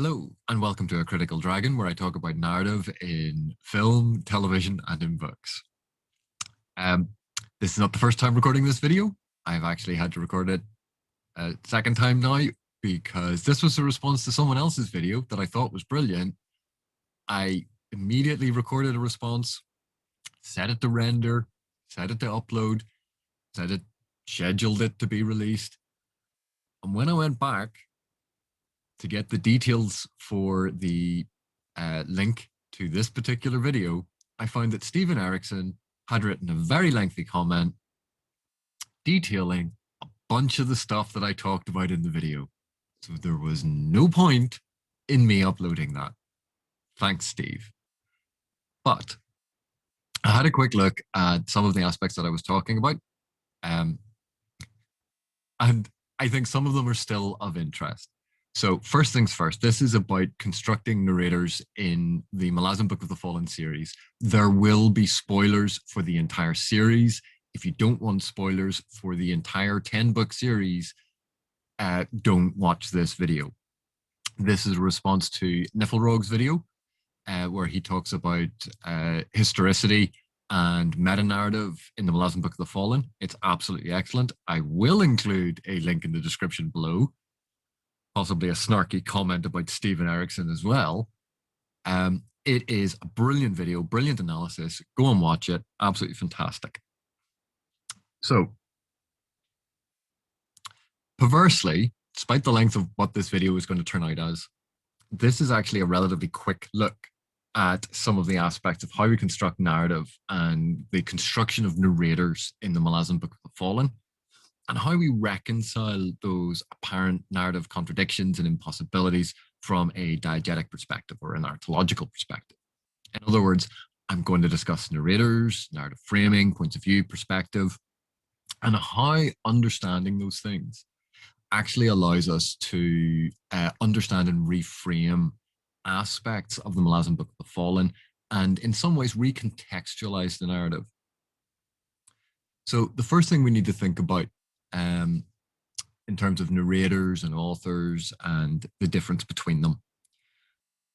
Hello, and welcome to A Critical Dragon, where I talk about narrative in film, television, and in books. Um, this is not the first time recording this video. I've actually had to record it a second time now because this was a response to someone else's video that I thought was brilliant. I immediately recorded a response, set it to render, set it to upload, scheduled it to be released. And when I went back to get the details for the link to this particular video, I found that Stephen Erikson had written a very lengthy comment detailing a bunch of the stuff that I talked about in the video. So there was no point in me uploading that. Thanks, Steve. But I had a quick look at some of the aspects that I was talking about. And I think some of them are still of interest. So first things first, this is about constructing narrators in the Malazan Book of the Fallen series. There will be spoilers for the entire series. If you don't want spoilers for the entire 10-book series, don't watch this video. This is a response to Niflrog's video, where he talks about historicity and meta-narrative in the Malazan Book of the Fallen. It's absolutely excellent. I will include a link in the description below, possibly a snarky comment about Stephen Erikson as well. It is a brilliant video, brilliant analysis. Go and watch it. Absolutely fantastic. So, perversely, despite the length of what this video is going to turn out as, this is actually a relatively quick look at some of the aspects of how we construct narrative and the construction of narrators in the Malazan Book of the Fallen, and how we reconcile those apparent narrative contradictions and impossibilities from a diegetic perspective or a narratological perspective. In other words, I'm going to discuss narrators, narrative framing, points of view, perspective, and how understanding those things actually allows us to understand and reframe aspects of the Malazan Book of the Fallen, and in some ways recontextualize the narrative. So the first thing we need to think about in terms of narrators and authors and the difference between them.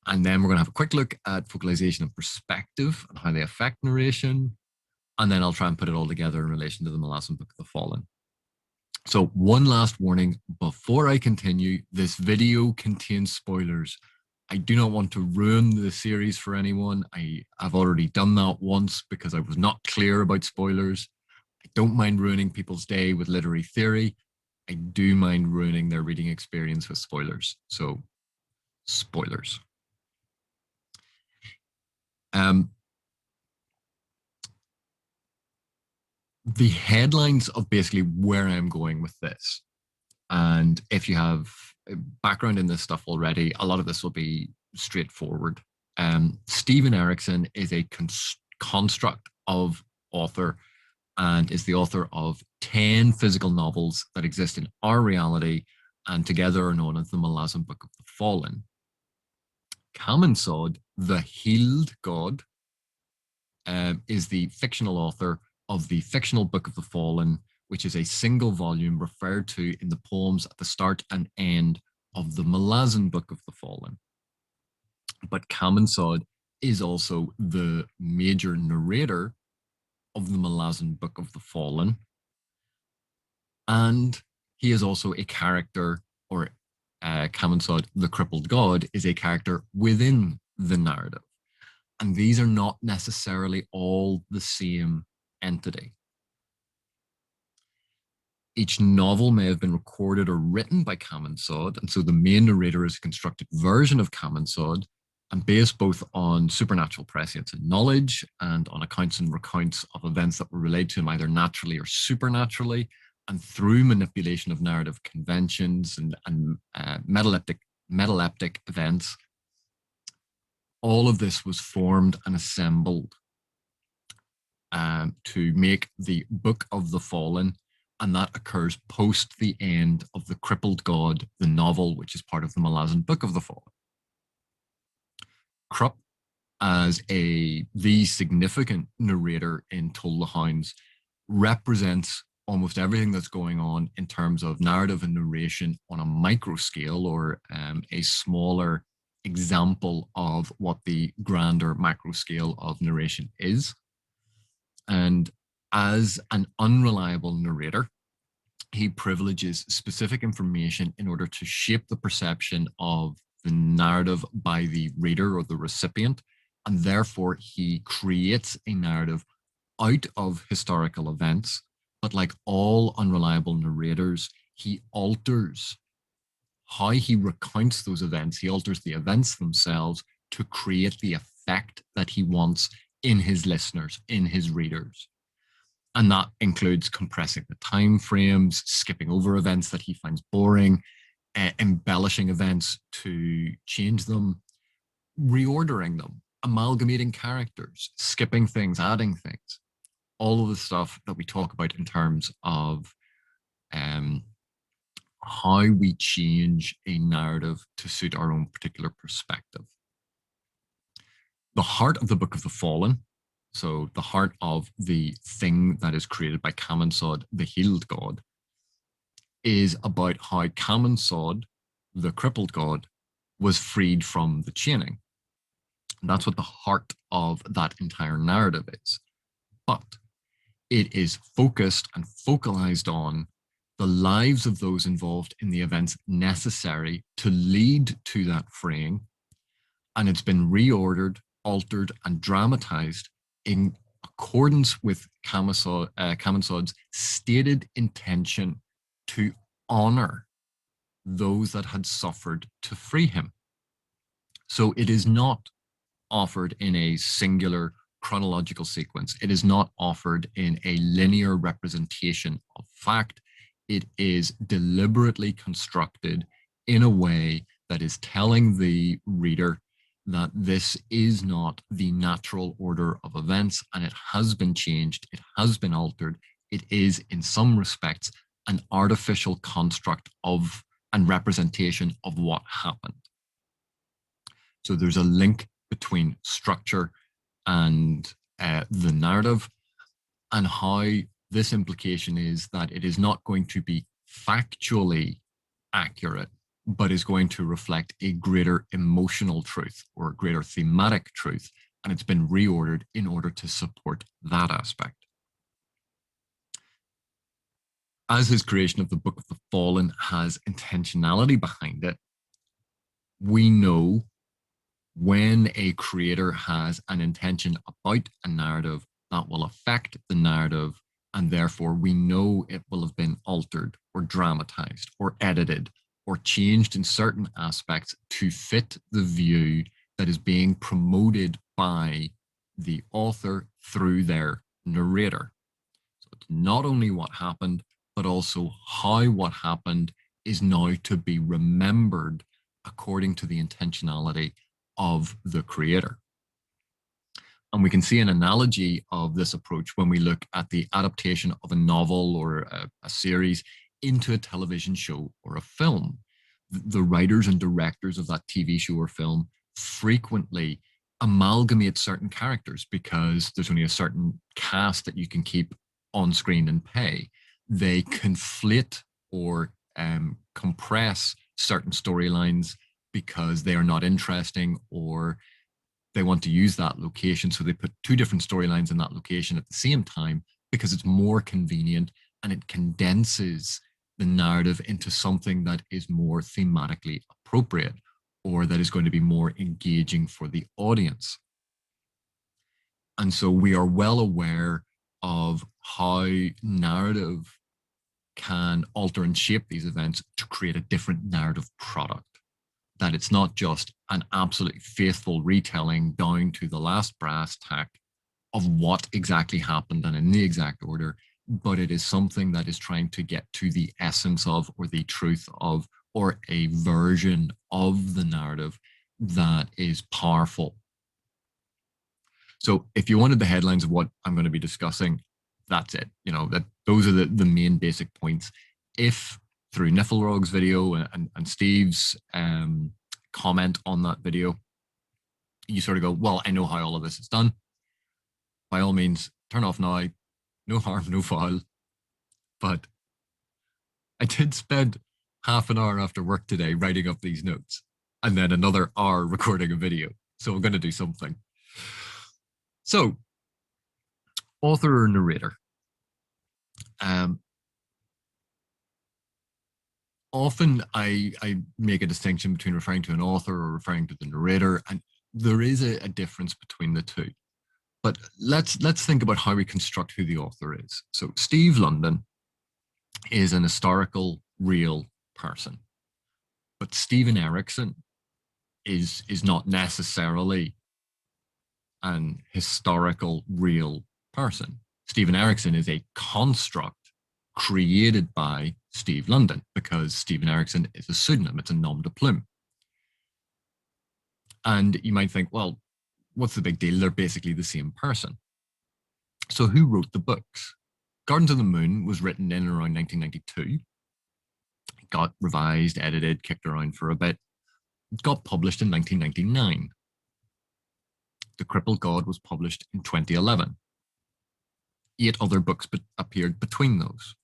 And then we're going to have a quick look at focalization and perspective and how they affect narration. And then I'll try and put it all together in relation to the Malazan Book of the Fallen. So one last warning before I continue, this video contains spoilers. I do not want to ruin the series for anyone. I've already done that once because I was not clear about spoilers. I don't mind ruining people's day with literary theory. I do mind ruining their reading experience with spoilers. So, spoilers. The headlines of basically where I'm going with this, and if you have a background in this stuff already, a lot of this will be straightforward. Stephen Erikson is a construct of author and is the author of 10 physical novels that exist in our reality and together are known as the Malazan Book of the Fallen. Kaminsod, the Healed God, is the fictional author of the fictional Book of the Fallen, which is a single volume referred to in the poems at the start and end of the Malazan Book of the Fallen. But Kaminsod is also the major narrator of the Malazan Book of the Fallen. And he is also a character, or Kaminsod, the Crippled God, is a character within the narrative. And these are not necessarily all the same entity. Each novel may have been recorded or written by Kaminsod, and so the main narrator is a constructed version of Kaminsod, and based both on supernatural prescience and knowledge, and on accounts and recounts of events that were relayed to him either naturally or supernaturally, and through manipulation of narrative conventions and metaleptic events. All of this was formed and assembled to make the Book of the Fallen, and that occurs post the end of The Crippled God, the novel, which is part of the Malazan Book of the Fallen. Krupp, as the significant narrator in Toll the Hounds, represents almost everything that's going on in terms of narrative and narration on a micro scale, or a smaller example of what the grander macro scale of narration is. And as an unreliable narrator, he privileges specific information in order to shape the perception of the narrative by the reader or the recipient. And therefore, he creates a narrative out of historical events. But like all unreliable narrators, he alters how he recounts those events. He alters the events themselves to create the effect that he wants in his listeners, in his readers. And that includes compressing the time frames, skipping over events that he finds boring, embellishing events to change them, reordering them, amalgamating characters, skipping things, adding things. All of the stuff that we talk about in terms of how we change a narrative to suit our own particular perspective. The heart of the Book of the Fallen, so the heart of the thing that is created by Kamansod, the healed god, is about how Kamansod, the crippled god, was freed from the chaining. And that's what the heart of that entire narrative is. But it is focused and focalized on the lives of those involved in the events necessary to lead to that freeing. And it's been reordered, altered, and dramatized in accordance with Kamansod's stated intention to honor those that had suffered to free him. So it is not offered in a singular chronological sequence. It is not offered in a linear representation of fact. It is deliberately constructed in a way that is telling the reader that this is not the natural order of events, and it has been changed, it has been altered. It is, in some respects, an artificial construct of and representation of what happened. So there's a link between structure and the narrative, and how this implication is that it is not going to be factually accurate, but is going to reflect a greater emotional truth or a greater thematic truth. And it's been reordered in order to support that aspect. As his creation of the Book of the Fallen has intentionality behind it, we know when a creator has an intention about a narrative that will affect the narrative, and therefore we know it will have been altered or dramatized or edited or changed in certain aspects to fit the view that is being promoted by the author through their narrator. So it's not only what happened, but also how what happened is now to be remembered according to the intentionality of the creator. And we can see an analogy of this approach when we look at the adaptation of a novel or a series into a television show or a film. The writers and directors of that TV show or film frequently amalgamate certain characters because there's only a certain cast that you can keep on screen and pay. They conflate or compress certain storylines because they are not interesting, or they want to use that location. So they put two different storylines in that location at the same time because it's more convenient, and it condenses the narrative into something that is more thematically appropriate, or that is going to be more engaging for the audience. And so we are well aware of how narrative can alter and shape these events to create a different narrative product. That it's not just an absolutely faithful retelling down to the last brass tack of what exactly happened and in the exact order, but it is something that is trying to get to the essence of, or the truth of, or a version of the narrative that is powerful. So if you wanted the headlines of what I'm going to be discussing, that's it. You know, that those are the main basic points. If through Niflrog's video and Steve's comment on that video, you sort of go, well, I know how all of this is done. By all means, turn off now. No harm, no foul. But I did spend half an hour after work today writing up these notes. and then another hour recording a video. So I'm going to do something. So, author or narrator? Um, Often I make a distinction between referring to an author or referring to the narrator, and there is a difference between the two. But let's think about how we construct who the author is. So Steve London is an historical, real person, but Stephen Erikson is not necessarily an historical, real person. Stephen Erikson is a construct created by Steve London because Stephen Erikson is a pseudonym, it's a nom de plume. And you might think, well, what's the big deal? They're basically the same person. So who wrote the books? Gardens of the Moon was written in and around 1992. It got revised, edited, kicked around for a bit. It got published in 1999. The Crippled God was published in 2011. 8 other books appeared between those.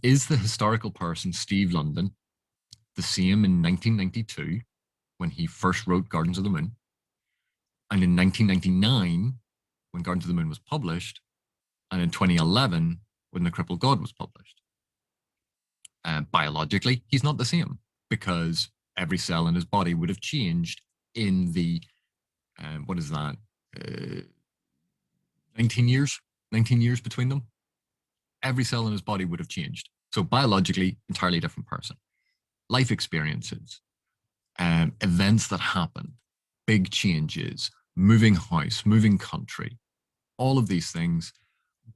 Is the historical person Steve London the same in 1992 when he first wrote Gardens of the Moon, and in 1999 when Gardens of the Moon was published, and in 2011 when The Crippled God was published? Biologically, he's not the same because every cell in his body would have changed in the, what is that, 19 years? 19 years between them? Every cell in his body would have changed. So biologically, entirely different person. Life experiences, events that happened, big changes, moving house, moving country, all of these things,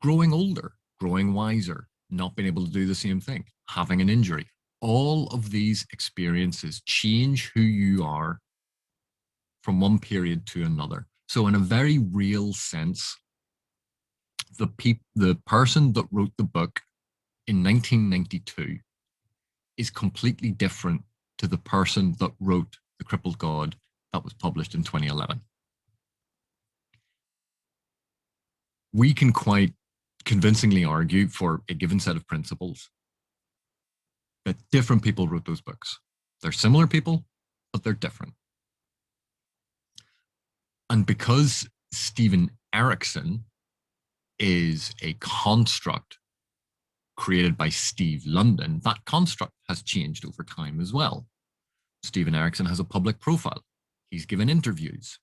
growing older, growing wiser, not being able to do the same thing, having an injury. All of these experiences change who you are from one period to another. So in a very real sense, the person that wrote the book in 1992 is completely different to the person that wrote The Crippled God that was published in 2011. We can quite convincingly argue for a given set of principles that different people wrote those books. They're similar people, but they're different. And because Stephen Erikson is a construct created by Steve London, that construct has changed over time as well. Stephen Erikson has a public profile. He's given interviews.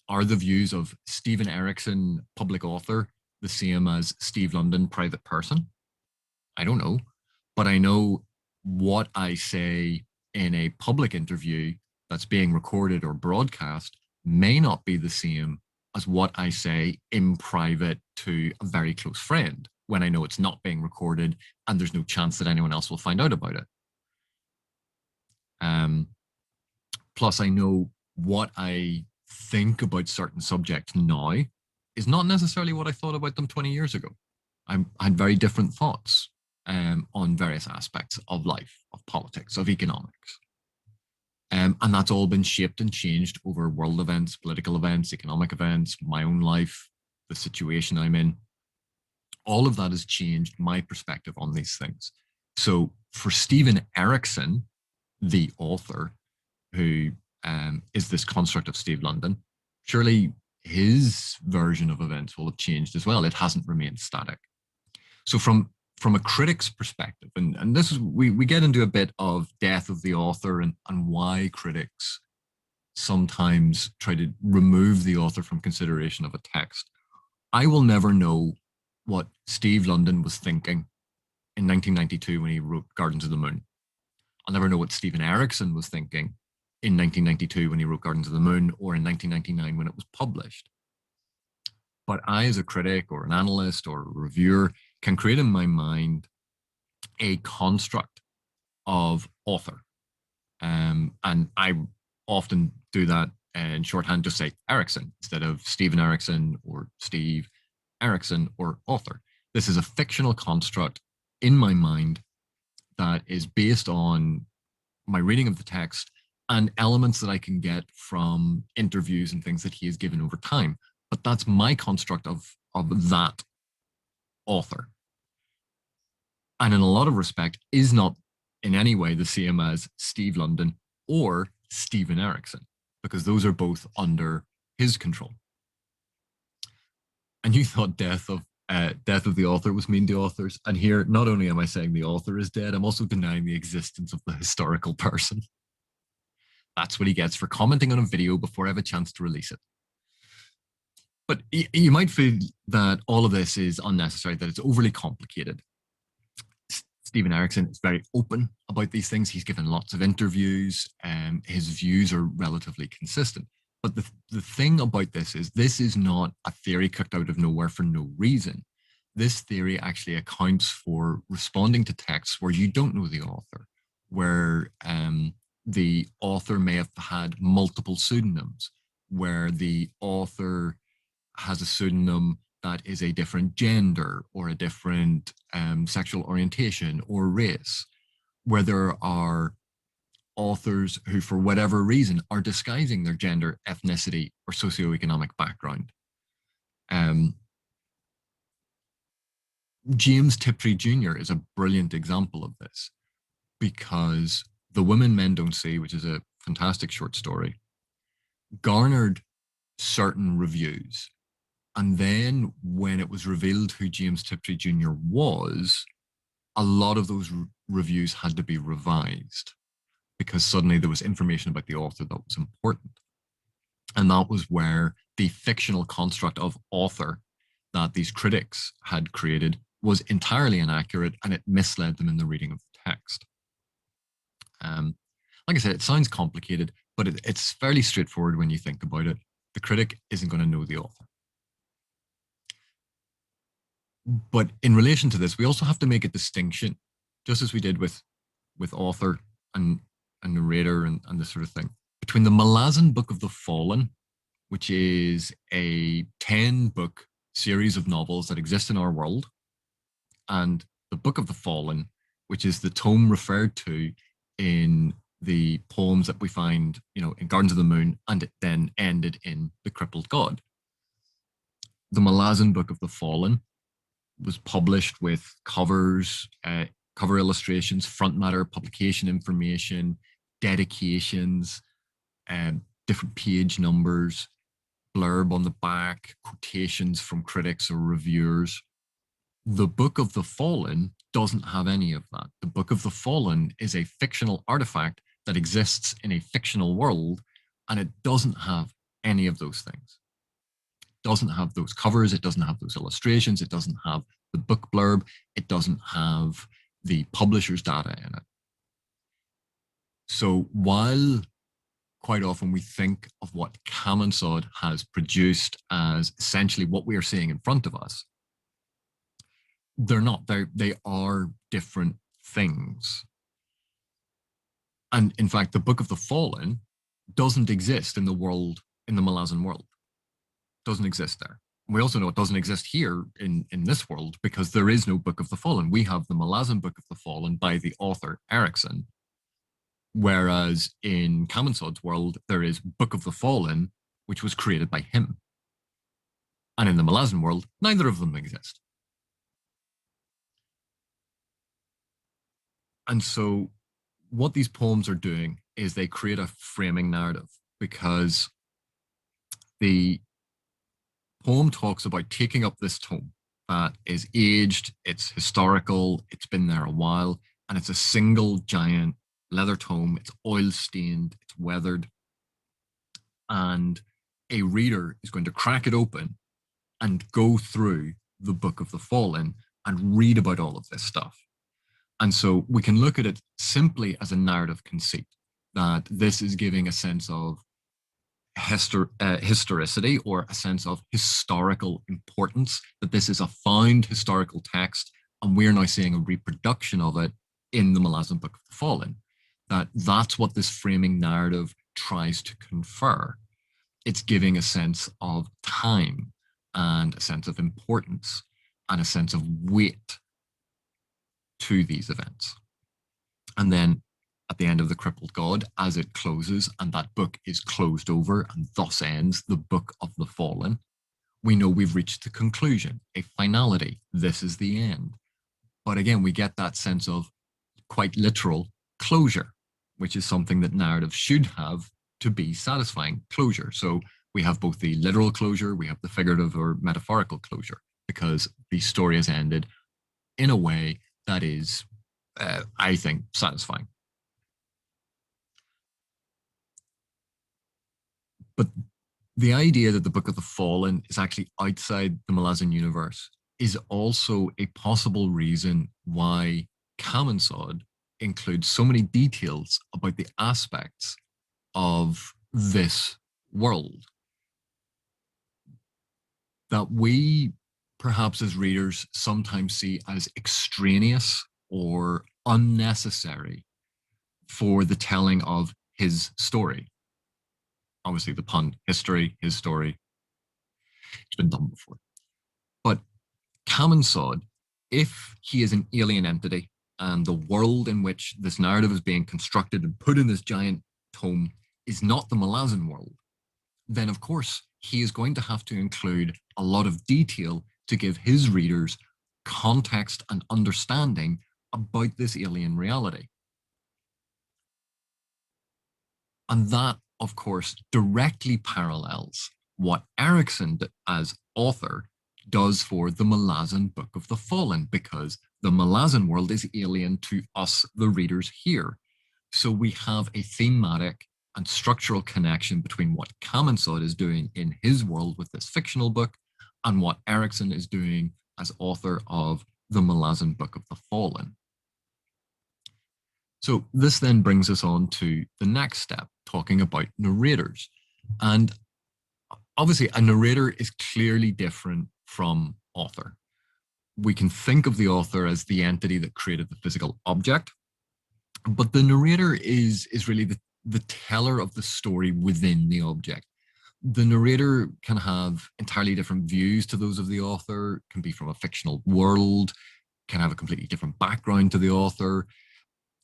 Are the views of Stephen Erikson, public author, the same as Steve London, private person? I don't know. But I know what I say in a public interview that's being recorded or broadcast may not be the same as what I say in private to a very close friend when I know it's not being recorded and there's no chance that anyone else will find out about it. Plus, I know what I think about certain subjects now is not necessarily what I thought about them 20 years ago. I had very different thoughts on various aspects of life, of politics, of economics. And that's all been shaped and changed over world events, political events, economic events, my own life, the situation I'm in. All of that has changed my perspective on these things. So for Stephen Erikson, the author, who is this construct of Steve London, surely his version of events will have changed as well. It hasn't remained static. So from a critic's perspective, and this is, we get into a bit of death of the author and why critics sometimes try to remove the author from consideration of a text. I will never know what Steve London was thinking in 1992 when he wrote Gardens of the Moon. I'll never know what Stephen Erikson was thinking in 1992 when he wrote Gardens of the Moon, or in 1999 when it was published. But I, as a critic or an analyst or a reviewer, can create in my mind a construct of author. And I often do that in shorthand, just say Erikson instead of Stephen Erikson or Steve Erikson or author. This is a fictional construct in my mind that is based on my reading of the text and elements that I can get from interviews and things that he has given over time. But that's my construct of that author. And in a lot of respect is not in any way the same as Steve London or Stephen Erikson, because those are both under his control. And you thought death of the author was mean to authors, and here not only am I saying the author is dead, I'm also denying the existence of the historical person. That's what he gets for commenting on a video before I have a chance to release it. But you might feel that all of this is unnecessary, that it's overly complicated. Stephen Erikson is very open about these things. He's given lots of interviews, and his views are relatively consistent. But the thing about this is not a theory cooked out of nowhere for no reason. This theory actually accounts for responding to texts where you don't know the author, where the author may have had multiple pseudonyms, where the author has a pseudonym that is a different gender or a different sexual orientation or race, where there are authors who, for whatever reason, are disguising their gender, ethnicity, or socioeconomic background. James Tiptree Jr. is a brilliant example of this, because The Women Men Don't See, which is a fantastic short story, garnered certain reviews. And then when it was revealed who James Tiptree Jr. was, a lot of those reviews had to be revised, because suddenly there was information about the author that was important. And that was where the fictional construct of author that these critics had created was entirely inaccurate, and it misled them in the reading of the text. Like I said, it sounds complicated, but it's fairly straightforward when you think about it. The critic isn't going to know the author. But in relation to this, we also have to make a distinction, just as we did with author and narrator and this sort of thing, between the Malazan Book of the Fallen, which is a 10-book series of novels that exist in our world, and the Book of the Fallen, which is the tome referred to in the poems that we find, in Gardens of the Moon, and it then ended in The Crippled God. The Malazan Book of the Fallen was published with covers, cover illustrations, front matter, publication information, dedications, different page numbers, blurb on the back, quotations from critics or reviewers. The Book of the Fallen doesn't have any of that. The Book of the Fallen is a fictional artifact that exists in a fictional world, and it doesn't have any of those things. It doesn't have those covers, it doesn't have those illustrations, it doesn't have the book blurb, it doesn't have the publisher's data in it. So while quite often we think of what Kaminsod has produced as essentially what we are seeing in front of us, they're not. They are different things. And in fact, the Book of the Fallen doesn't exist in the world, in the Malazan world. It doesn't exist there. We also know it doesn't exist here in this world, because there is no Book of the Fallen. We have the Malazan Book of the Fallen by the author Erikson, whereas in Kaminsod's world, there is Book of the Fallen, which was created by him. And in the Malazan world, neither of them exist. And so what these poems are doing is they create a framing narrative, because the poem talks about taking up this tome that is aged, it's historical, it's been there a while, and it's a single giant leather tome. It's oil stained, it's weathered, and a reader is going to crack it open and go through the Book of the Fallen and read about all of this stuff. And so we can look at it simply as a narrative conceit, that this is giving a sense of historicity, or a sense of historical importance, that this is a found historical text, and we're now seeing a reproduction of it in the Malazan Book of the Fallen. That's what this framing narrative tries to confer. It's giving a sense of time, and a sense of importance, and a sense of weight to these events. And then at the end of The Crippled God, as it closes and that book is closed over and thus ends the Book of the Fallen, we know we've reached the conclusion, a finality. This is the end. But again, we get that sense of quite literal closure. which is something that narrative should have to be satisfying closure. So we have both the literal closure, we have the figurative or metaphorical closure, because the story has ended in a way that is, I think, satisfying. But the idea that the Book of the Fallen is actually outside the Malazan universe is also a possible reason why Kamensod includes so many details about the aspects of this world that we, perhaps as readers, sometimes see as extraneous or unnecessary for the telling of his story. Obviously, the pun, history, his story, it's been done before. But Kamensod, if he is an alien entity and the world in which this narrative is being constructed and put in this giant tome is not the Malazan world, then of course he is going to have to include a lot of detail to give his readers context and understanding about this alien reality. And that, of course, directly parallels what Erikson, as author, does for the Malazan Book of the Fallen, because the Malazan world is alien to us, the readers, here. So we have a thematic and structural connection between what Kamensod is doing in his world with this fictional book and what Erikson is doing as author of the Malazan Book of the Fallen. So this then brings us on to the next step, talking about narrators. And obviously, a narrator is clearly different from author. We can think of the author as the entity that created the physical object, but the narrator is really the teller of the story within the object. The narrator can have entirely different views to those of the author, can be from a fictional world, can have a completely different background to the author.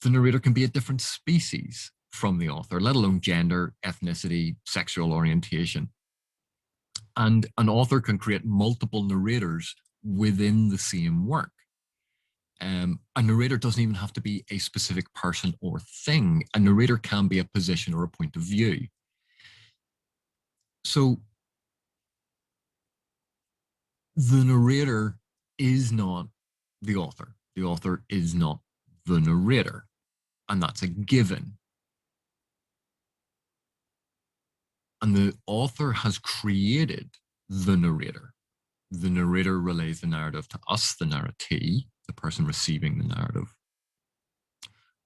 The narrator can be a different species from the author, let alone gender, ethnicity, sexual orientation. And an author can create multiple narrators within the same work. A narrator doesn't even have to be a specific person or thing. A narrator can be a position or a point of view. So the narrator is not the author. The author is not the narrator. And that's a given. And the author has created the narrator. The narrator relays the narrative to us, the narratee, the person receiving the narrative.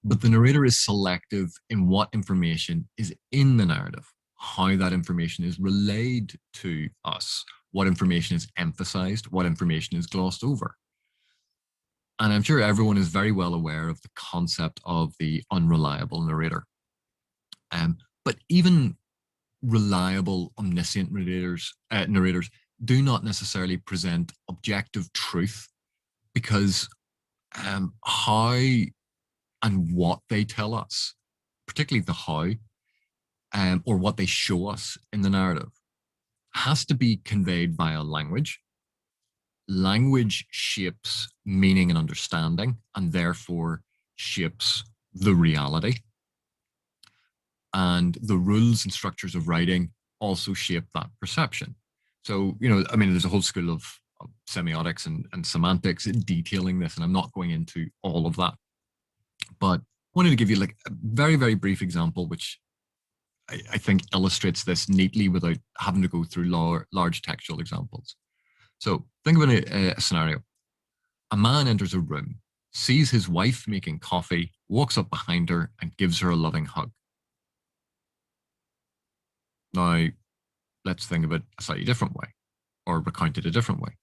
But the narrator is selective in what information is in the narrative, how that information is relayed to us, what information is emphasized, what information is glossed over. And I'm sure everyone is very well aware of the concept of the unreliable narrator. But even reliable, omniscient narrators do not necessarily present objective truth, because how and what they tell us, particularly the how, or what they show us in the narrative, has to be conveyed via language. Language shapes meaning and understanding, and therefore shapes the reality. And the rules and structures of writing also shape that perception. So, I mean, there's a whole school of semiotics and semantics detailing this, and I'm not going into all of that. But I wanted to give you like a very, very brief example, which I think illustrates this neatly without having to go through large textual examples. So think of a scenario. A man enters a room, sees his wife making coffee, walks up behind her and gives her a loving hug. Now, let's think of it a slightly different way, or recount it a different way.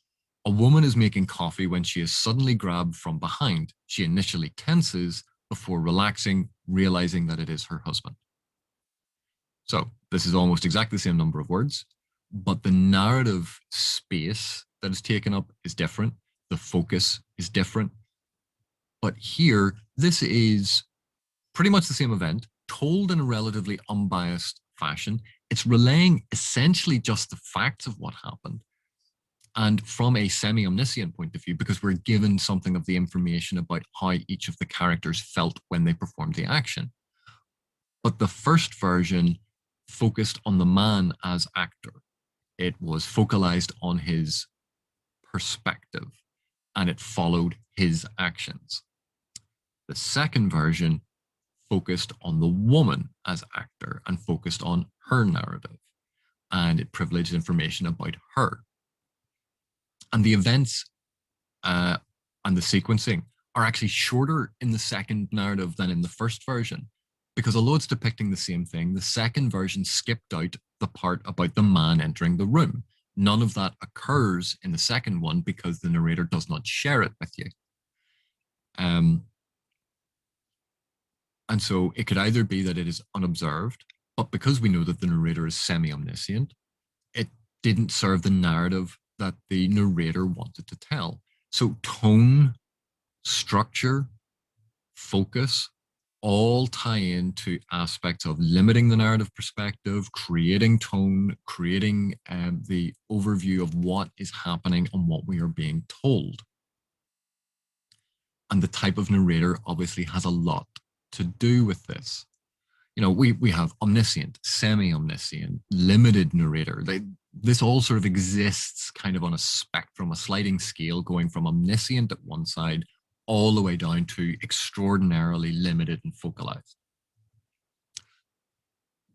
A woman is making coffee when she is suddenly grabbed from behind. She initially tenses before relaxing, realizing that it is her husband. So this is almost exactly the same number of words, but the narrative space that is taken up is different. The focus is different. But here, this is pretty much the same event, told in a relatively unbiased fashion. It's relaying essentially just the facts of what happened. And from a semi-omniscient point of view, because we're given something of the information about how each of the characters felt when they performed the action. But the first version focused on the man as actor. It was focalized on his perspective and it followed his actions. The second version focused on the woman as actor and focused on her narrative, and it privileged information about her. And the events and the sequencing are actually shorter in the second narrative than in the first version, because although it's depicting the same thing, the second version skipped out the part about the man entering the room. None of that occurs in the second one because the narrator does not share it with you. And so it could either be that it is unobserved, but because we know that the narrator is semi-omniscient, it didn't serve the narrative that the narrator wanted to tell. So tone, structure, focus, all tie into aspects of limiting the narrative perspective, creating tone, creating the overview of what is happening and what we are being told. And the type of narrator obviously has a lot to do with this. You know, we have omniscient, semi-omniscient, limited narrator. This all sort of exists kind of on a spectrum, a sliding scale, going from omniscient at one side all the way down to extraordinarily limited and focalized.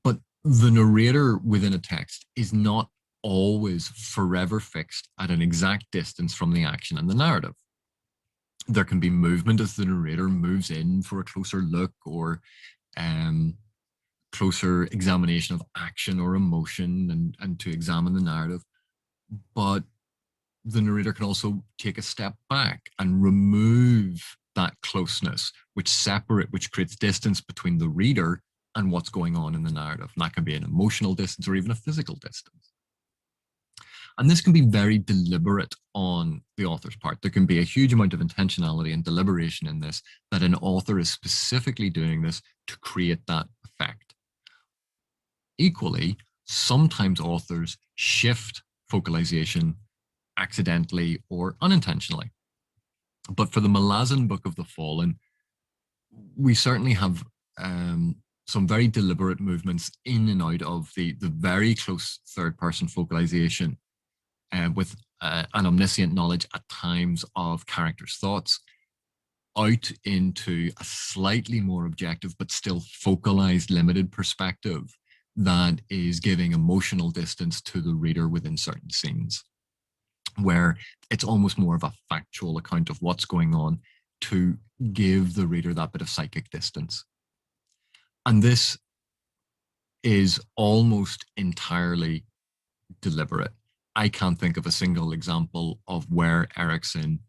But the narrator within a text is not always forever fixed at an exact distance from the action and the narrative. There can be movement as the narrator moves in for a closer look or closer examination of action or emotion and to examine the narrative. But the narrator can also take a step back and remove that closeness, which creates distance between the reader and what's going on in the narrative. And that can be an emotional distance or even a physical distance. And this can be very deliberate on the author's part. There can be a huge amount of intentionality and deliberation in this, that an author is specifically doing this to create that effect. Equally, sometimes authors shift focalization accidentally or unintentionally. But for the Malazan Book of the Fallen, we certainly have some very deliberate movements in and out of the very close third-person focalization with an omniscient knowledge at times of characters' thoughts, out into a slightly more objective but still focalized, limited perspective that is giving emotional distance to the reader within certain scenes, where it's almost more of a factual account of what's going on to give the reader that bit of psychic distance. And this is almost entirely deliberate. I can't think of a single example of where Erikson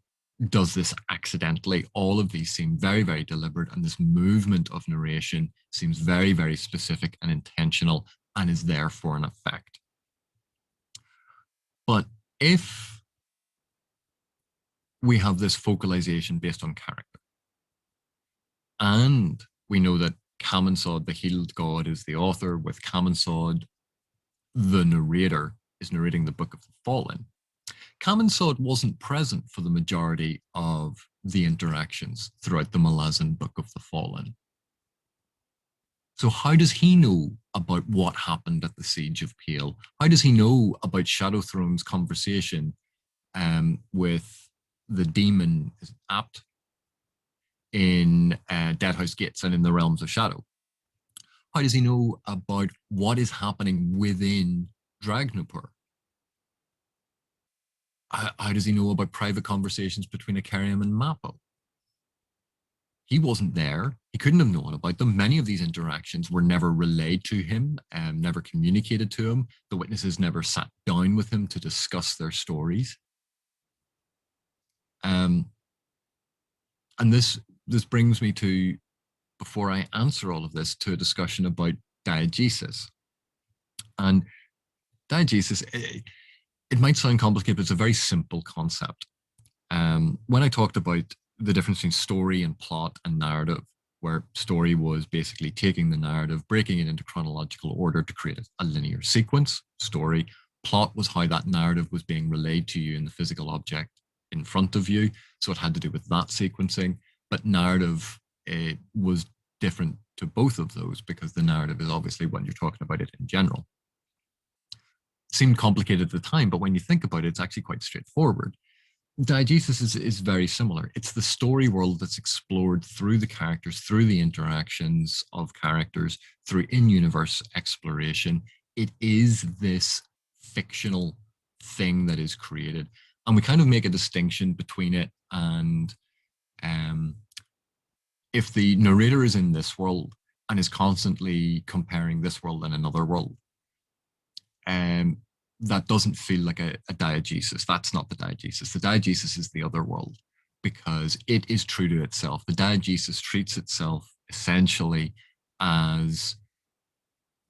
does this accidentally. All of these seem very, very deliberate, and this movement of narration seems very, very specific and intentional and is there for an effect. But if we have this focalization based on character, and we know that Kaminsod, the healed god, is the author, with Kaminsod, the narrator, is narrating the Book of the Fallen, Kaminsod wasn't present for the majority of the interactions throughout the Malazan Book of the Fallen. So how does he know about what happened at the Siege of Pale? How does he know about Shadowthrone's conversation with the demon Apt in Deadhouse Gates and in the Realms of Shadow? How does he know about what is happening within Dragnopur? How does he know about private conversations between Akarium and Mappo? He wasn't there. He couldn't have known about them. Many of these interactions were never relayed to him, never communicated to him. The witnesses never sat down with him to discuss their stories. And this brings me to, before I answer all of this, to a discussion about diegesis. And diegesis, it might sound complicated, but it's a very simple concept. When I talked about the difference between story and plot and narrative, where story was basically taking the narrative, breaking it into chronological order to create a linear sequence, story. Plot was how that narrative was being relayed to you in the physical object in front of you. So it had to do with that sequencing. But narrative was different to both of those because the narrative is obviously when you're talking about it in general. It seemed complicated at the time, but when you think about it, it's actually quite straightforward. Diegesis is very similar. It's the story world that's explored through the characters, through the interactions of characters, through in-universe exploration. It is this fictional thing that is created. And we kind of make a distinction between it and if the narrator is in this world and is constantly comparing this world and another world, that doesn't feel like a diegesis. That's not the diegesis. The diegesis is the other world because it is true to itself. The diegesis treats itself essentially as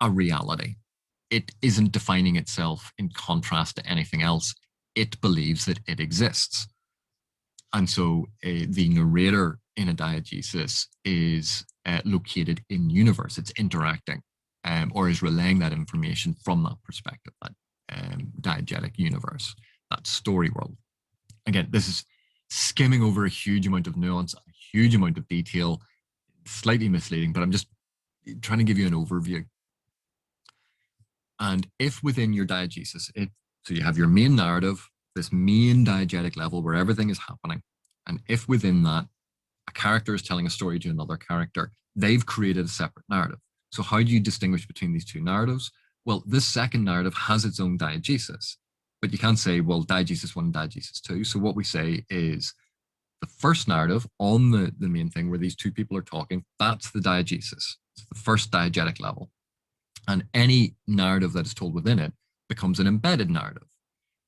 a reality. It isn't defining itself in contrast to anything else. It believes that it exists. And so the narrator in a diegesis is located in universe. It's interacting or is relaying that information from that perspective, that diegetic universe, that story world. Again, this is skimming over a huge amount of nuance, a huge amount of detail, slightly misleading, but I'm just trying to give you an overview. And if within your diegesis, so you have your main narrative, this main diegetic level where everything is happening, and if within that, a character is telling a story to another character, they've created a separate narrative. So how do you distinguish between these two narratives? Well, this second narrative has its own diegesis, but you can't say, well, diegesis 1 and diegesis 2. So what we say is the first narrative on the main thing where these two people are talking, that's the diegesis. It's the first diegetic level. And any narrative that is told within it becomes an embedded narrative.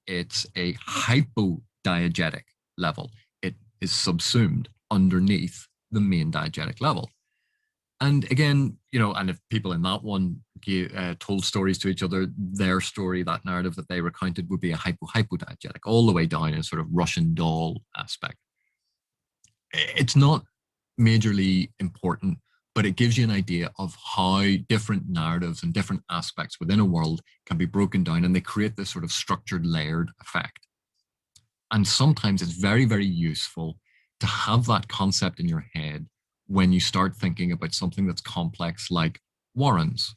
It's a hypodiegetic level. It is subsumed underneath the main diegetic level. And again, and if people in that one told stories to each other, their story, that narrative that they recounted would be a hypodiegetic, all the way down in a sort of Russian doll aspect. It's not majorly important, but it gives you an idea of how different narratives and different aspects within a world can be broken down, and they create this sort of structured, layered effect. And sometimes it's very, very useful to have that concept in your head when you start thinking about something that's complex like warrens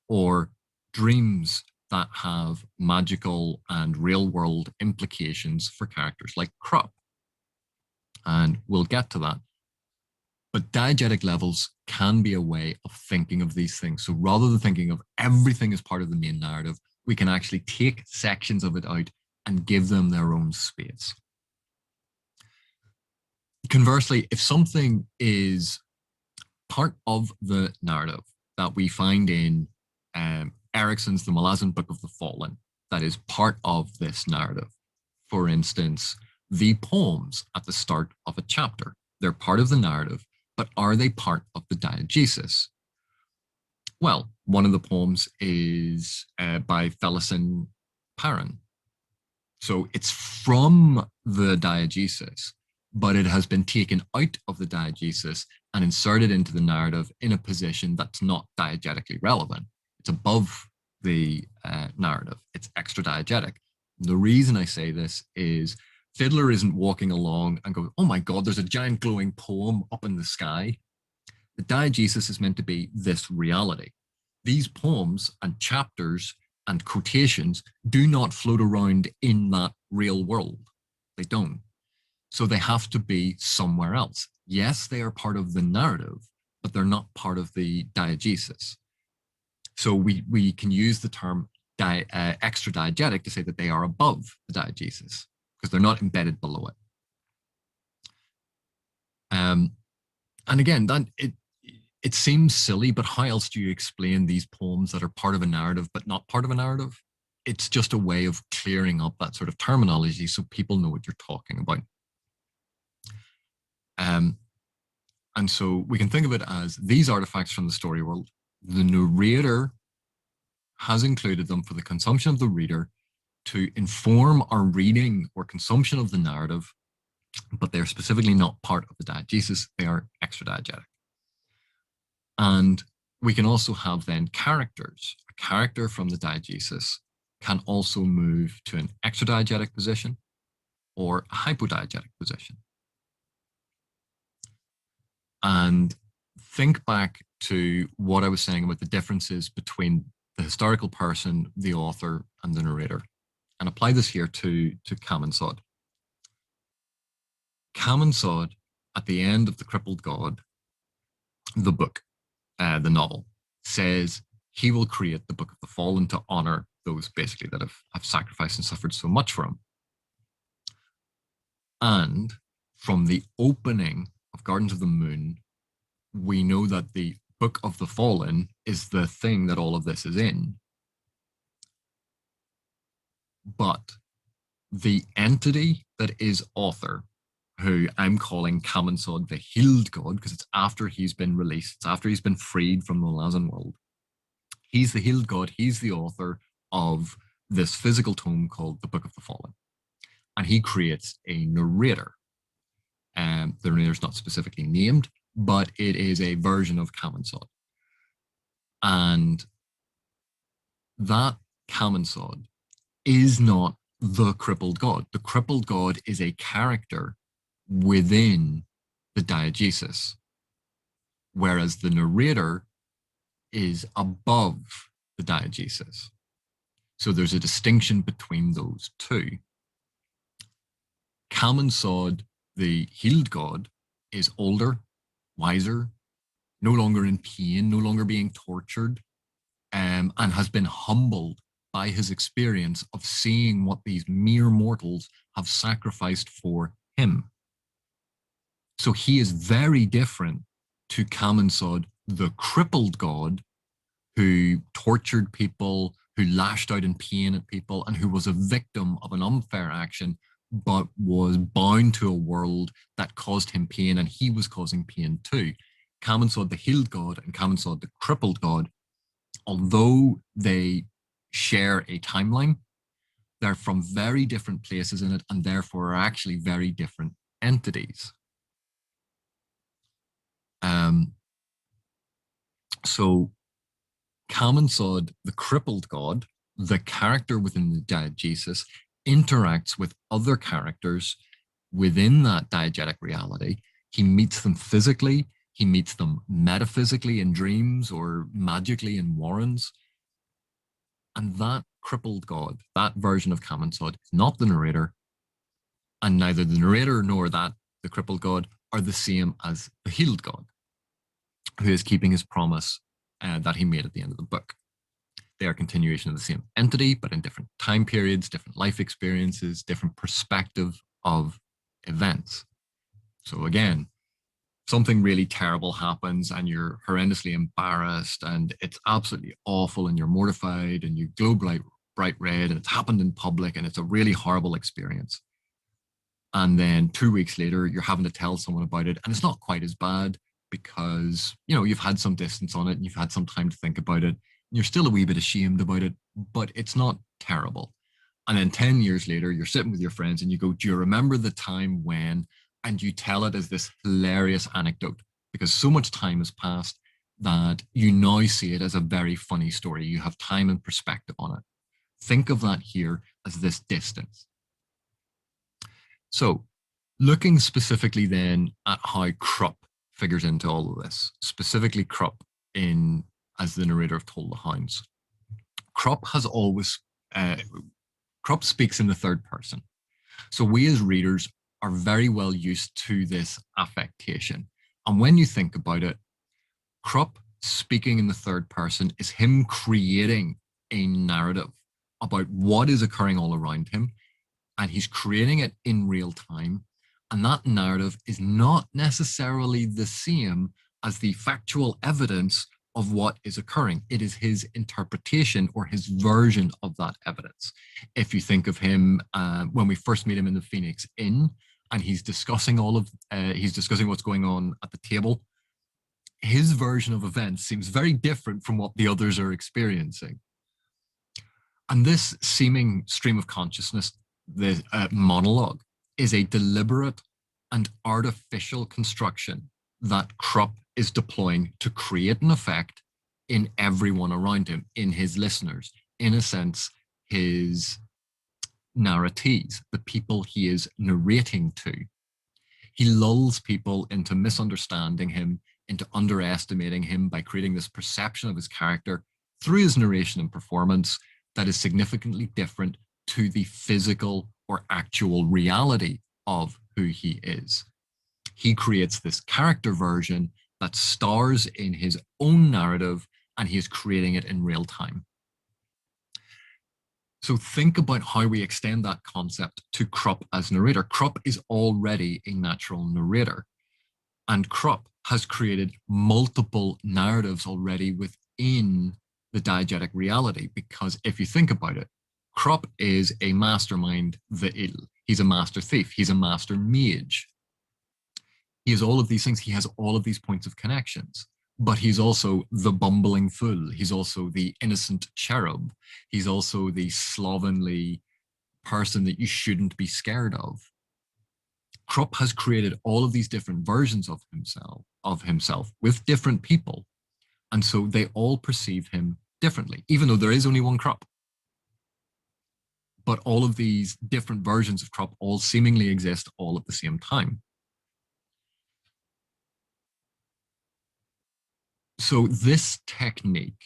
or dreams that have magical and real world implications for characters like Crop. And we'll get to that. But diegetic levels can be a way of thinking of these things. So rather than thinking of everything as part of the main narrative, we can actually take sections of it out and give them their own space. Conversely, if something is part of the narrative that we find in Erikson's The Malazan Book of the Fallen, that is part of this narrative, for instance, the poems at the start of a chapter, they're part of the narrative, but are they part of the diegesis? Well, one of the poems is by Felisin Paran. So it's from the diegesis, but it has been taken out of the diegesis and inserted into the narrative in a position that's not diegetically relevant. It's above the narrative. It's extra diegetic. The reason I say this is Fiddler isn't walking along and going, oh my God, there's a giant glowing poem up in the sky. The diegesis is meant to be this reality. These poems and chapters and quotations do not float around in that real world. They don't. So they have to be somewhere else. Yes, they are part of the narrative, but they're not part of the diegesis. So we can use the term extra diegetic to say that they are above the diegesis because they're not embedded below it. And again, it seems silly, but how else do you explain these poems that are part of a narrative but not part of a narrative? It's just a way of clearing up that sort of terminology so people know what you're talking about. And so we can think of it as these artifacts from the story world. The narrator has included them for the consumption of the reader to inform our reading or consumption of the narrative, but they're specifically not part of the diegesis. They are extra diegetic. And we can also have then characters. A character from the diegesis can also move to an extra diegetic position or a hypodiegetic position. And think back to what I was saying about the differences between the historical person, the author, and the narrator, and apply this here to Kamansod. Kamansod, at the end of The Crippled God, the book, the novel, says he will create the Book of the Fallen to honor those basically that have sacrificed and suffered so much for him. And from the opening of Gardens of the Moon, we know that the Book of the Fallen is the thing that all of this is in. But the entity that is author, who I'm calling Kamansod the Healed God, because it's after he's been released, it's after he's been freed from the Malazan world. He's the Healed God, he's the author of this physical tome called the Book of the Fallen. And he creates a narrator. The narrator's not specifically named, but it is a version of Kamansod. And that Kamansod is not the crippled god. The crippled god is a character within the diegesis, whereas the narrator is above the diegesis. So there's a distinction between those two. Kamansod, the healed god, is older, wiser, no longer in pain, no longer being tortured, and has been humbled by his experience of seeing what these mere mortals have sacrificed for him. So he is very different to Kamansod, the crippled god, who tortured people, who lashed out in pain at people, and who was a victim of an unfair action, but was bound to a world that caused him pain, and he was causing pain too. Kamansod, the healed god, and Kamansod, the crippled god, although they share a timeline, they're from very different places in it, and therefore are actually very different entities. So Kamansod, the crippled god, the character within the diegesis, interacts with other characters within that diegetic reality. He meets them physically, he meets them metaphysically in dreams or magically in warrens. And that crippled god, that version of Kamansod, is not the narrator, and neither the narrator nor that, the crippled god, are the same as the healed god, who is keeping his promise that he made at the end of the book. They are a continuation of the same entity, but in different time periods, different life experiences, different perspective of events. So again, something really terrible happens and you're horrendously embarrassed and it's absolutely awful and you're mortified and you glow bright red and it's happened in public and it's a really horrible experience. And then 2 weeks later, you're having to tell someone about it and it's not quite as bad because, you know, you've had some distance on it and you've had some time to think about it. You're still a wee bit ashamed about it, but it's not terrible. And then 10 years later, you're sitting with your friends and you go, do you remember the time when? And you tell it as this hilarious anecdote because so much time has passed that you now see it as a very funny story. You have time and perspective on it. Think of that here as this distance. So looking specifically then at how Krupp figures into all of this, specifically Krupp in as the narrator of Toll the Hounds. Krupp has always, Krupp speaks in the third person. So we as readers are very well used to this affectation. And when you think about it, Krupp speaking in the third person is him creating a narrative about what is occurring all around him. And he's creating it in real time. And that narrative is not necessarily the same as the factual evidence of what is occurring. It is his interpretation or his version of that evidence. If you think of him when we first meet him in the Phoenix Inn, and he's discussing what's going on at the table, his version of events seems very different from what the others are experiencing. And this seeming stream of consciousness, the monologue, is a deliberate and artificial construction that Krupp is deploying to create an effect in everyone around him, in his listeners, in a sense, his narratees, the people he is narrating to. He lulls people into misunderstanding him. into underestimating him by creating this perception of his character through his narration and performance that is significantly different to the physical or actual reality of who he is. He creates this character version that stars in his own narrative, and he is creating it in real time. So think about how we extend that concept to Krupp as narrator. Krupp is already a natural narrator, and Krupp has created multiple narratives already within the diegetic reality, because if you think about it, Krupp is a mastermind ve'il. He's a master thief. He's a master mage. He has all of these things. He has all of these points of connections, but he's also the bumbling fool. He's also the innocent cherub. He's also the slovenly person that you shouldn't be scared of. Krupp has created all of these different versions of himself with different people. And so they all perceive him differently, even though there is only one Krupp. But all of these different versions of Krupp all seemingly exist all at the same time. So this technique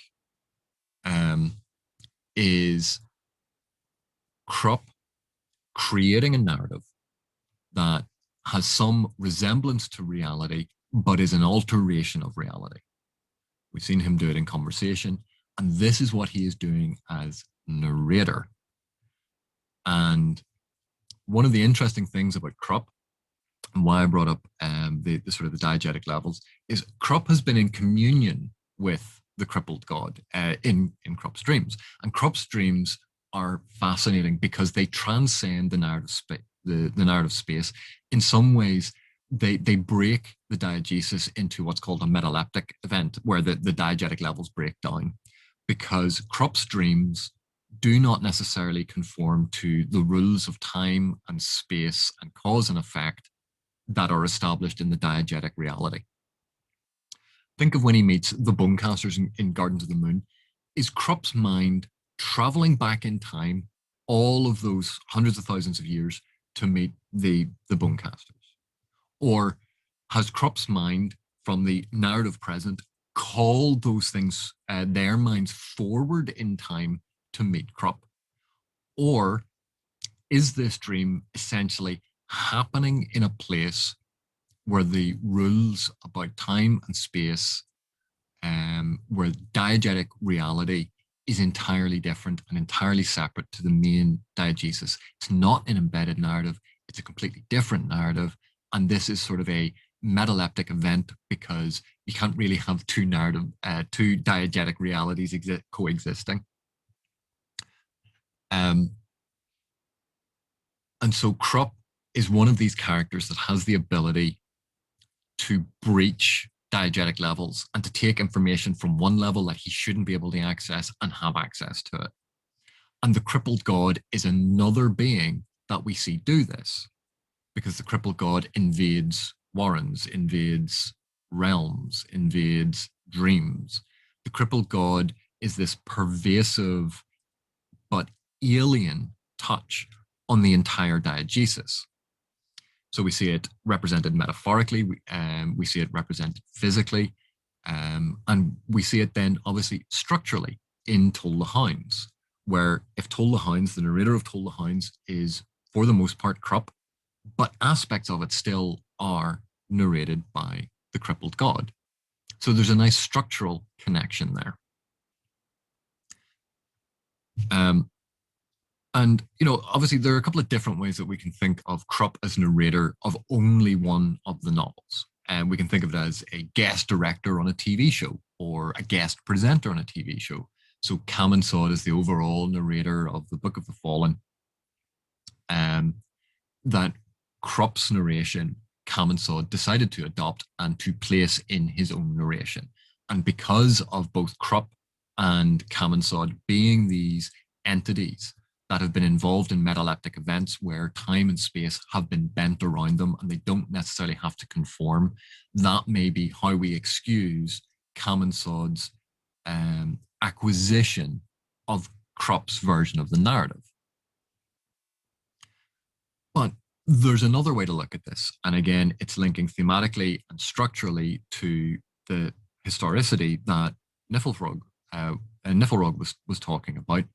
is Krupp creating a narrative that has some resemblance to reality, but is an alteration of reality. We've seen him do it in conversation, and this is what he is doing as narrator. And one of the interesting things about Krupp, and why I brought up the sort of the diegetic levels, is Krupp has been in communion with the crippled god in Krupp's dreams. And Krupp's dreams are fascinating because they transcend the narrative space. The narrative space. In some ways, they break the diegesis into what's called a metaleptic event, where the diegetic levels break down, because Krupp's dreams do not necessarily conform to the rules of time and space and cause and effect that are established in the diegetic reality. Think of when he meets the Bonecasters in Gardens of the Moon. Is Krupp's mind traveling back in time all of those hundreds of thousands of years to meet the Bonecasters? Or has Krupp's mind from the narrative present called those things, their minds forward in time to meet Krupp? Or is this dream essentially happening in a place where the rules about time and space, where diegetic reality is entirely different and entirely separate to the main diegesis? It's not an embedded narrative, it's a completely different narrative. And this is sort of a metaleptic event, because you can't really have two diegetic realities coexisting. And so Krupp is one of these characters that has the ability to breach diegetic levels and to take information from one level that he shouldn't be able to access and have access to it. And the crippled god is another being that we see do this, because the crippled god invades warrens, invades realms, invades dreams. The crippled god is this pervasive but alien touch on the entire diegesis. So we see it represented metaphorically, we see it represented physically, and we see it then obviously structurally in Toll the Hounds, where if Toll the Hounds, the narrator of Toll the Hounds is for the most part Krupp, but aspects of it still are narrated by the crippled god. So there's a nice structural connection there. And, obviously there are a couple of different ways that we can think of Krupp as narrator of only one of the novels. And we can think of it as a guest director on a TV show or a guest presenter on a TV show. So Kamensaud is the overall narrator of the Book of the Fallen. That Krupp's narration, Kamensaud decided to adopt and to place in his own narration. And because of both Krupp and Kamensaud being these entities that have been involved in metaleptic events where time and space have been bent around them and they don't necessarily have to conform, that may be how we excuse Kamensaud's acquisition of Krupp's version of the narrative. But there's another way to look at this. And again, it's linking thematically and structurally to the historicity that Niflrog, Niflrog was talking about.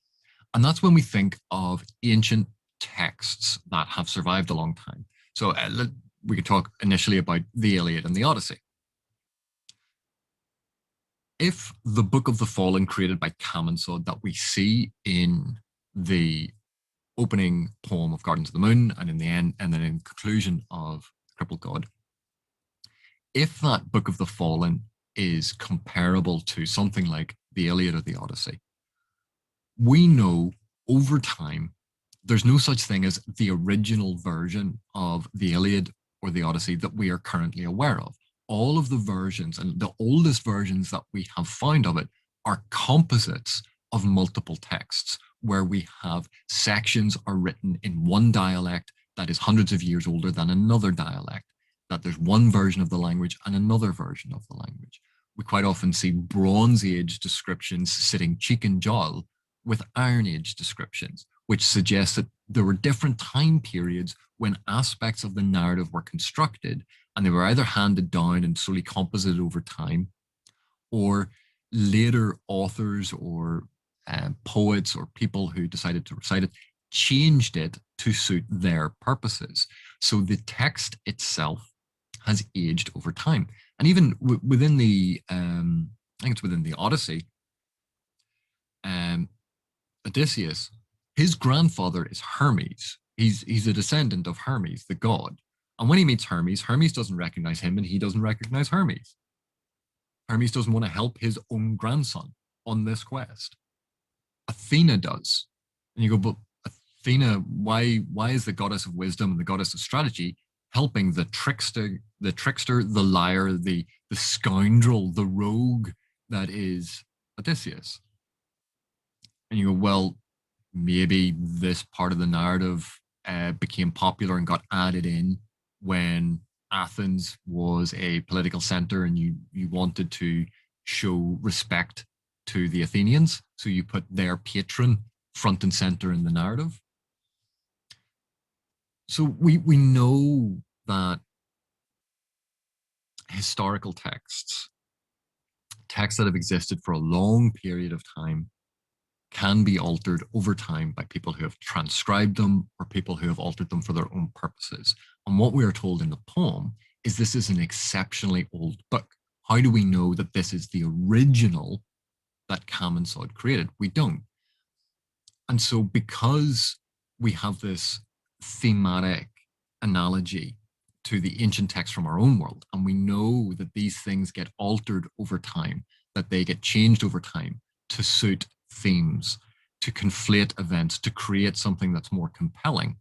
And that's when we think of ancient texts that have survived a long time. So we could talk initially about the Iliad and the Odyssey. If the Book of the Fallen created by Camansod that we see in the opening poem of Gardens of the Moon and in the end, and then in conclusion of Crippled God, if that Book of the Fallen is comparable to something like the Iliad or the Odyssey, we know over time there's no such thing as the original version of the Iliad or the Odyssey that we are currently aware of. All of the versions and the oldest versions that we have found of it are composites of multiple texts where we have sections are written in one dialect that is hundreds of years older than another dialect, that there's one version of the language and another version of the language. We quite often see Bronze Age descriptions sitting cheek and jowl with Iron Age descriptions, which suggests that there were different time periods when aspects of the narrative were constructed, and they were either handed down and slowly composited over time, or later authors or poets or people who decided to recite it changed it to suit their purposes. So the text itself has aged over time. And even within the, I think it's within the Odyssey, Odysseus, his grandfather is Hermes. He's a descendant of Hermes, the god. And when he meets Hermes, Hermes doesn't recognize him and he doesn't recognize Hermes. Hermes doesn't want to help his own grandson on this quest. Athena does. And you go, but Athena, why is the goddess of wisdom and the goddess of strategy helping the trickster, the liar, the scoundrel, the rogue that is Odysseus? And you go, well, maybe this part of the narrative became popular and got added in when Athens was a political center and you wanted to show respect to the Athenians. So you put their patron front and center in the narrative. So we know that historical texts that have existed for a long period of time, can be altered over time by people who have transcribed them or people who have altered them for their own purposes. And what we are told in the poem is this is an exceptionally old book. How do we know that this is the original that Camansod created? We don't. And so because we have this thematic analogy to the ancient texts from our own world, and we know that these things get altered over time, that they get changed over time to suit themes, to conflate events, to create something that's more compelling,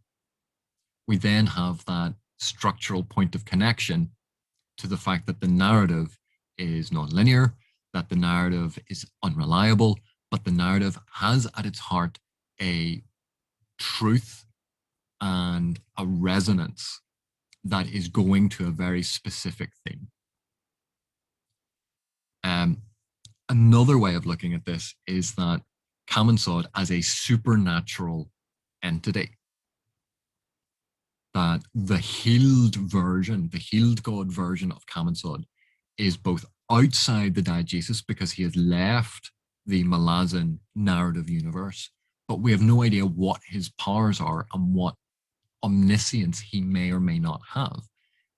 we then have that structural point of connection to the fact that the narrative is non-linear, that the narrative is unreliable, but the narrative has at its heart a truth and a resonance that is going to a very specific theme. Another way of looking at this is that Camansod as a supernatural entity, that the healed version, the healed God version of Camansod is both outside the diegesis because he has left the Malazan narrative universe, but we have no idea what his powers are and what omniscience he may or may not have.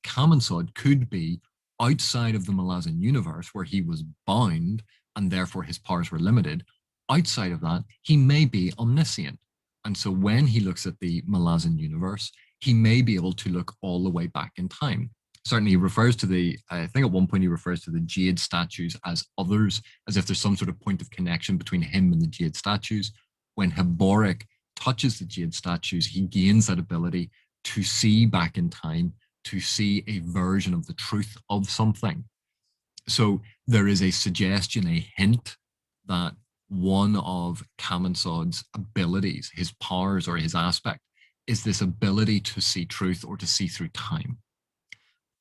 Camansod could be outside of the Malazan universe where he was bound and therefore his powers were limited. Outside of that, he may be omniscient. And so when he looks at the Malazan universe, he may be able to look all the way back in time. Certainly he refers to the, I think at one point he refers to the jade statues as others, as if there's some sort of point of connection between him and the jade statues. When Haboric touches the jade statues, he gains that ability to see back in time, to see a version of the truth of something. So there is a suggestion, a hint that one of Camansod's abilities, his powers or his aspect, is this ability to see truth or to see through time.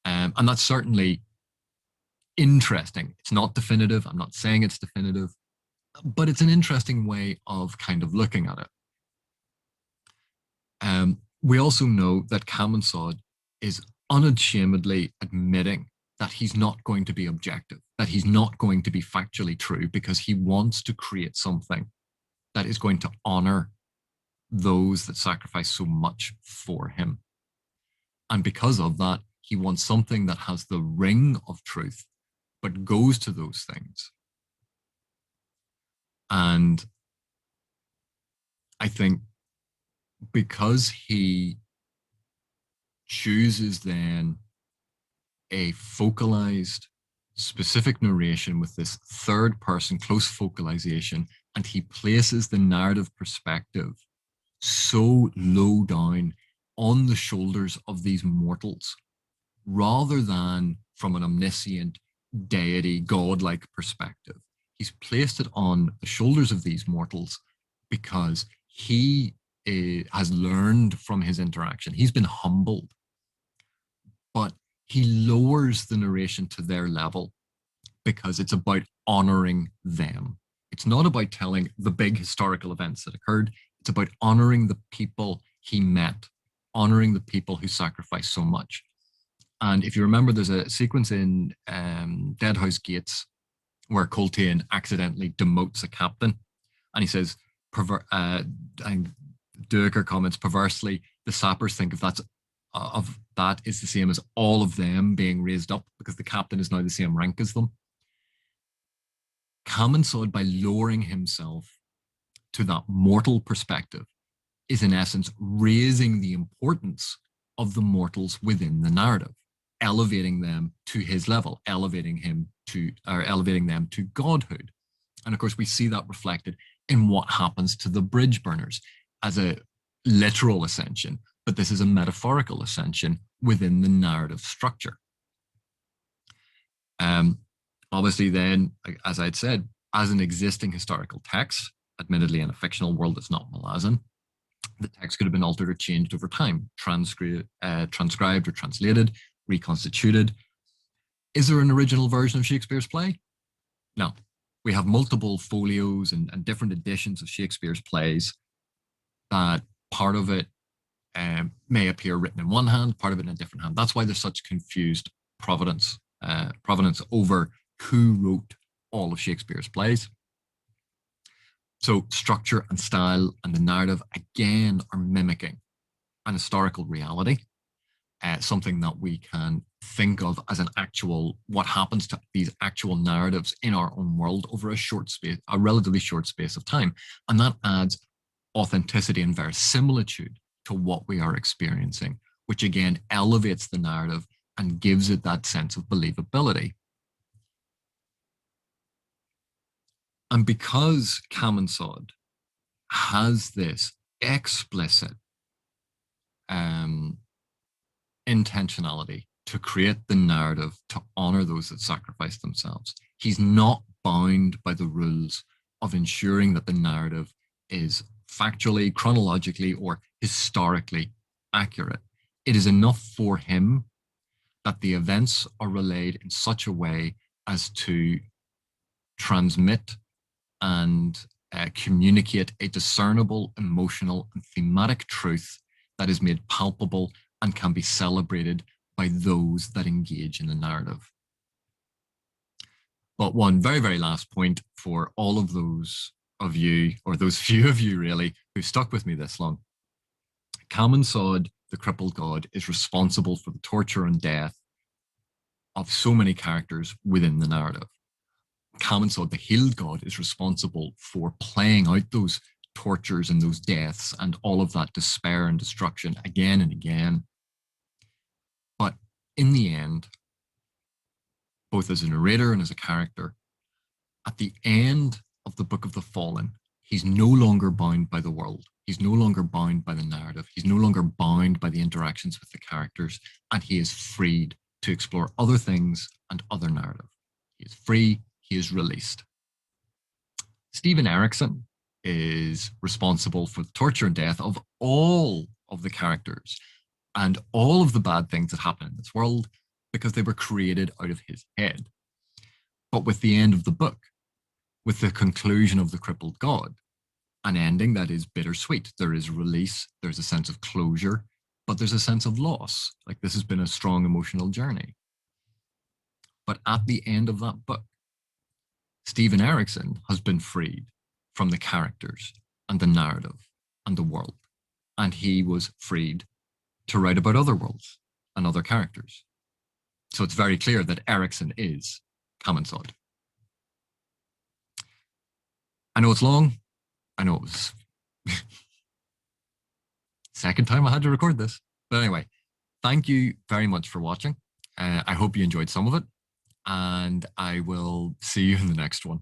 And that's certainly interesting. It's not definitive. I'm not saying it's definitive, but it's an interesting way of kind of looking at it. We also know that Camansod is unashamedly admitting that he's not going to be objective. that he's not going to be factually true because he wants to create something that is going to honor those that sacrifice so much for him. And because of that, he wants something that has the ring of truth, but goes to those things. And I think because he chooses then a focalized, specific narration with this third person close focalization, and he places the narrative perspective so low down on the shoulders of these mortals, rather than from an omniscient deity, godlike perspective. He's placed it on the shoulders of these mortals because he has learned from his interaction. He's been humbled, but he lowers the narration to their level because it's about honoring them. It's not about telling the big historical events that occurred. It's about honoring the people he met, honoring the people who sacrificed so much. And if you remember, there's a sequence in Deadhouse Gates where Coltrane accidentally demotes a captain, and he says, and Duiker comments, perversely, the sappers think of that is the same as all of them being raised up because the captain is now the same rank as them. Kamensaud, by lowering himself to that mortal perspective, is in essence raising the importance of the mortals within the narrative, elevating them to his level, elevating them to godhood. And of course, we see that reflected in what happens to the bridge burners as a literal ascension, but this is a metaphorical ascension within the narrative structure. Obviously, then, as I'd said, as an existing historical text, admittedly in a fictional world that's not Malazan, the text could have been altered or changed over time, transcribed or translated, reconstituted. Is there an original version of Shakespeare's play? No. We have multiple folios and different editions of Shakespeare's plays that part of it may appear written in one hand, part of it in a different hand. That's why there's such confused provenance over who wrote all of Shakespeare's plays. So structure and style and the narrative, again, are mimicking an historical reality, something that we can think of as an actual, what happens to these actual narratives in our own world over a relatively short space of time. And that adds authenticity and verisimilitude to what we are experiencing, which again elevates the narrative and gives it that sense of believability. And because Kamensaud has this explicit intentionality to create the narrative to honor those that sacrifice themselves, he's not bound by the rules of ensuring that the narrative is factually, chronologically, or historically accurate. It is enough for him that the events are relayed in such a way as to transmit and communicate a discernible, emotional, and thematic truth that is made palpable and can be celebrated by those that engage in the narrative. But one very, very last point for all of those of you, or those few of you really, who stuck with me this long. Kamensaud, the crippled god, is responsible for the torture and death of so many characters within the narrative. Kamensaud, the healed god, is responsible for playing out those tortures and those deaths and all of that despair and destruction again and again. But in the end, both as a narrator and as a character, at the end of the Book of the Fallen, he's no longer bound by the world. He's no longer bound by the narrative. He's no longer bound by the interactions with the characters, and he is freed to explore other things and other narrative. He is free. He is released. Stephen Erikson is responsible for the torture and death of all of the characters and all of the bad things that happen in this world because they were created out of his head. But with the end of the book, with the conclusion of the crippled god, an ending that is bittersweet. There is release, there's a sense of closure, but there's a sense of loss. Like this has been a strong emotional journey. But at the end of that book, Stephen Erikson has been freed from the characters and the narrative and the world. And he was freed to write about other worlds and other characters. So it's very clear that Erikson is Kamensaud. I know it's long. I know it was second time I had to record this. But anyway, thank you very much for watching. I hope you enjoyed some of it, and I will see you in the next one.